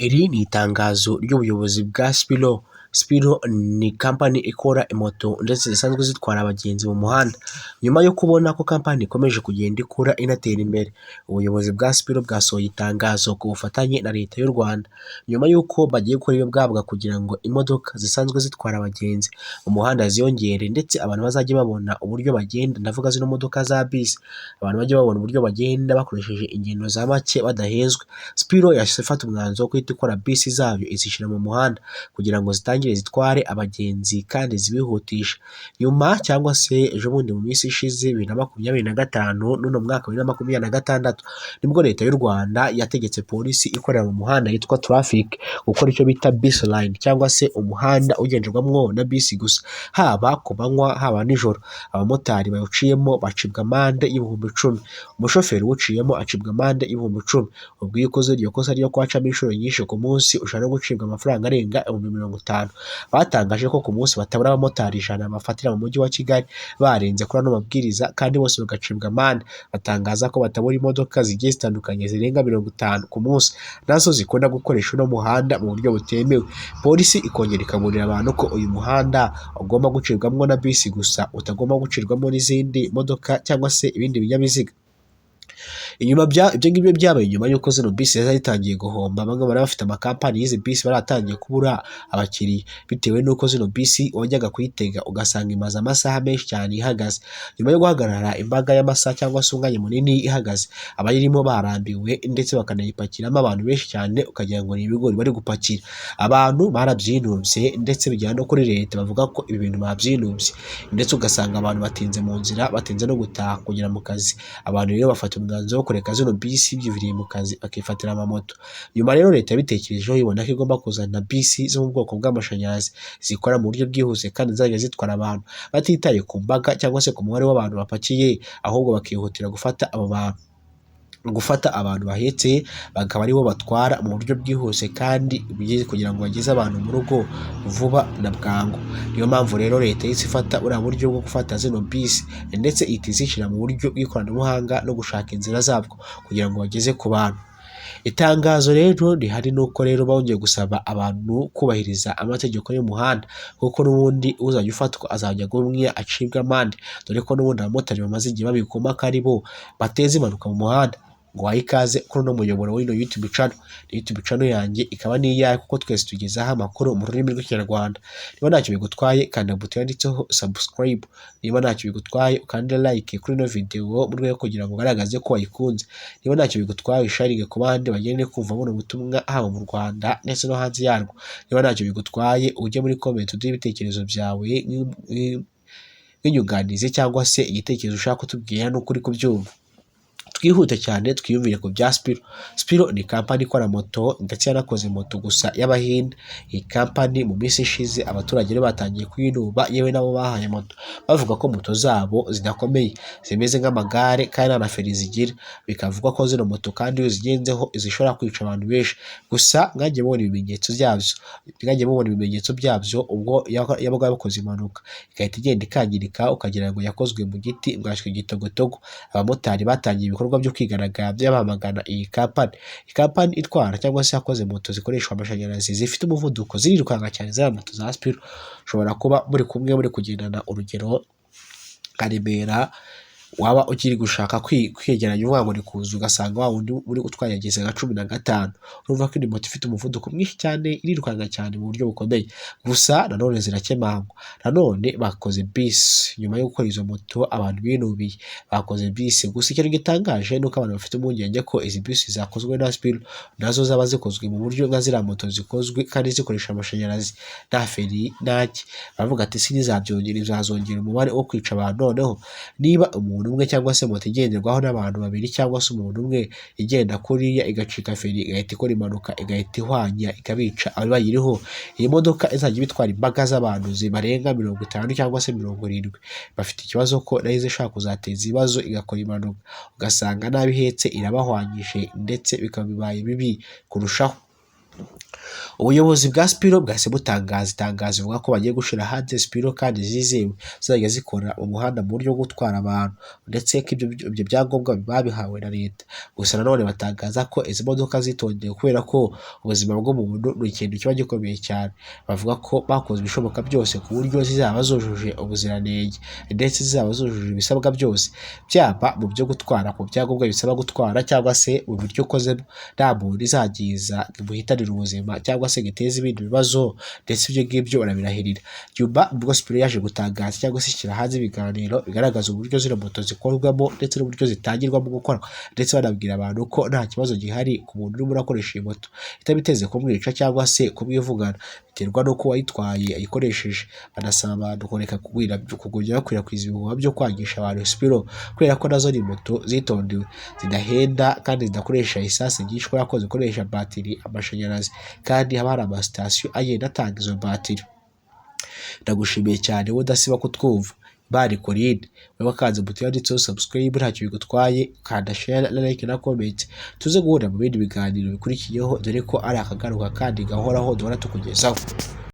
Iri ni itangazo ry'ubuyobozi bwa Spiro. Spiro ni kampani ikora moto ndetse zisanzwe zitwara abagenzi mu muhanda. Nyuma yo kubona ko kampani ikomeje kugenda ikura inatera imbere, ubuyobozi bwa Spiro bwasohoye itangazo ku bufatanye na leta y'u Rwanda. Nyuma y'uko bagiye gukora ibyo bwabwa kugira ngo imodoka zisanzwe zitwara abagenzi mu muhanda ziyongere, ndetse abantu bazajya babona uburyo bagenda, ndavuga zino modoka za bisi, abantu bajya babona uburyo bagenda bakoresheje ingendo za make badahezwe. Spiro yahise ifata umwanzuro wo guhita ikora bisi zayo izishyira mu muhanda kugira ngo zitangire zitware abagenzi kandi zibihutisha. Nyuma cyangwa se ejo bundi mu minsi ishize 2025 n'uno mwaka 2026 nibwo leta y'u Rwanda yategetse polisi ikorera mu muhanda yitwa traffic gukora icyo bita bus line, cyangwa se umuhanda ugenderwamwo na bisi gusa, haba ku manywa haba nijoro. Abamotari bawuciyemo bacibwa amande y'ibihumbi 10, umushoferi uwuciyemo acibwa amande y'ibihumbi 10. Ubwo iyo ukoze iryo kosa ryo kwacamo inshuro nyinshi ku munsi ushobora no gucibwa amafaranga arenga 50,000. Batangaje ko ku munsi batabura abamotari 100 bafatira mu mujyi wa Kigali barenze kuri ano mabwiriza, kandi bose bagacibwa amande. Batangaza ko batabura imodoka zigiye zitandukanye zirenga 50 ku munsi, nazo zikunda gukoresha uno muhanda mu buryo butemewe. Polisi ikongera ikaburira abantu ko uyu muhanda ugomba gucibwamo na bisi gusa, utagomba gucirwamo n'izindi modoka cyangwa se ibindi binyabiziga. Ibyo ngibyo byabaye nyuma y'uko zino bisi zari zitangiye guhomba. Bamwe bari bafite amakampani y'izi bisi baratangiye kubura abakiriya, bitewe n'uko zino bisi wajyaga kuyitega ugasanga imaze amasaha menshi cyane ihagaze. Nyuma yo guhagarara imbaga y'amasaha cyangwa se umwanya munini ihagaze, abayirimo barambiwe ndetse bakanayipakiramo abantu benshi cyane ukagira ngo ni ibigori bari gupakira. Abantu barabyinubye ndetse bijyana no kuri leta, bavuga ko ibi bintu babyinubye, ndetse ugasanga abantu batinze mu nzira, batinze no gutaha kugera mu kazi. Abantu rero bafata umwanzuro wo kureka zino bisi byiviriye mu kazi bakifatira amamoto. Nyuma rero leta yabitekerejeho ibona ko igomba kuzana bisi zo mu bwoko bw'amashanyarazi zikora mu buryo bwihuse kandi zajya zitwara abantu batitaye ku mbaga cyangwa se ku mubare w'abantu bapakiye, ahubwo bakihutira gufata abantu bahetse bakaba aribo batwara mu buryo bwihuse kandi kugira ngo bageze abantu mu rugo vuba na bwangu. Niyo mpamvu rero leta yahise ifata buriya buryo bwo gufata zino bisi ndetse ihita izishyira mu buryo bw'ikoranabuhanga no gushaka inzira zabwo kugira ngo bageze ku bantu. Itangazo rero rihari nuko rero bongeye gusaba abantu kubahiriza amategeko y'umuhanda, kuko n'ubundi uzajya ufatwa azajya agumye acibwa amande, dore ko n'ubundi abamotari bamaze igihe babikoma ko ari bo bateza impanuka mu muhanda. Ngo wahe ikaze kuri uno muyoboro w'ino YouTube channel. YouTube channel yanjye ikaba ni iyawe, kuko twese tugezaho amakuru mu rurimi rw'ikinyarwanda. Niba ntacyo bigutwaye kanda buto yanditseho subscribe, niba ntacyo bigutwaye ukande like kuri ino video mu rwego kugira ngo ugaragaze ko wayikunze, niba ntacyo bigutwaye sharinge ku bandi bagende kumva buno butumwa haba mu Rwanda ndetse no hanze yarwo, niba ntacyo bigutwaye ujye muri comment uduhe ibitekerezo byawe nk'inyunganizi cyangwa se igitekerezo ushaka kutubwira n'ukuri kubyumva. Twihute cyane twiyumvire ku bya Spiro. Spiro ni kampani ikora moto ndetse yanakoze moto gusa y'Abahinde. Iyi kampani mu minsi ishize abaturage rero batangiye kuyinuba, yewe nabo bahaye moto, bavuga ko moto zabo zidakomeye, zimeze nk'amagare kandi nta na feri zigira. Bikavugwa ko zino moto kandi iyo zigenzeho zishobora kwica abantu benshi. Gusa mwagiye mubona ibimenyetso byabyo ubwo yabaga yakoze impanuka igahita igenda ikangirika ukagira ngo yakozwe mu giti mwashwe igitogotogo. Abamotari batangiye ibikorwa byo kwigaragambya bamagana iyi kampani. Kampani itwara cyangwa se yakoze moto zikoreshwa amashanyarazi zifite umuvuduko, zirirukanka cyane za moto za Spiro. Ushobora kuba muri kumwe muri kugendana urugero Karemera, waba ukiri gushaka kwegeranya uvuga ngo ni kuza, ugasanga wa wundi muri utwaye ageze nka 15. Urumva ko iyi moto ifite umuvuduko mwinshi cyane, irirukanka cyane mu buryo bukomeye. Gusa nanone zirakemangwa. Nanone bakoze bisi nyuma yo gukora izo moto, abantu binubiye bakoze bisi. Gusa ikintu gitangaje nuko abantu bafite impungenge ko izi bisi zakozwe na Spiro nazo zaba zikozwe mu buryo nka ziriya moto zikozwe kandi zikoresha amashanyarazi nta feri ntaki. Baravuga ati bizazongera umubare wo kwica abantu. Noneho niba umuntu umwe cyangwa se moto igenderwaho n'abantu babiri cyangwa se umuntu umwe igenda kuriya igacika feri igahita ikora impanuka igahita ihwanya ikabica abayiriho, iyi modoka izajya ibitwara imbaga z'abantu zibarenga 50 cyangwa se 70. Bafite ikibazo ko nayo ishaka kuzateza ibibazo igakora impanuka, ugasanga nabi ihetse irabahwanyije ndetse bikaba bibaye bibi kurushaho. Ubuyobozi bwa Spiro bwahise butangaza itangazo buvuga ko bagiye gushira hanze Spiro kandi zizewe zizajya zikora umuhanda mu buryo bwo gutwara abantu ndetse ko ibyo byangombwa babihawe na leta. Gusa nanone batangaza ko izi modoka zitondewe kubera ko ubuzima bw'umuntu ni ikintu kiba gikomeye cyane. Bavuga ko bakoze ibishoboka byose ku buryo zizaba zujuje ubuziranenge ndetse zizaba zujuje ibisabwa byose, byaba mu byo gutwara ku byangombwa bisaba gutwara cyangwa se mu buryo ukozemo nta muntu izagiza imuhitanira ubuzima cyangwa se giteza ibindi bibazo, ndetse ibyo ngibyo barabirahirira. Nyuma ubwo Spiro yaje gutangaza cyangwa se ishyira hanze ibiganiro bigaragaza uburyo zino moto zikorwamo ndetse n'uburyo zitangirwamo gukorwa, ndetse banabwira abantu ko nta kibazo gihari ku muntu urimo urakoresha iyi moto itabiteze kumwica cyangwa se kumwivugana, biterwa n'uko wayitwaye ayikoresheje. Banasaba abantu kureka kugumya bakwirakwiza ibihuha byo kwangisha abantu Spiro kubera ko nazo ni moto zitondewe zidahenda kandi zidakoresha isasi nyinshi kubera ko zikoresha batiri, amashanyarazi, kandi haba hari amasitasiyo agenda atanga izo batiri. Ndagushimiye cyane wowe udasiba kutwumva. Bari Corine, wowe wakanze buto yanditseho subscribe ntacyo bigutwaye, kanda share na like na comment. Tuze guhura mu bindi biganiro bikurikiyeho dore ko ari akagaruka kandi gahoraho duhora tukugezaho.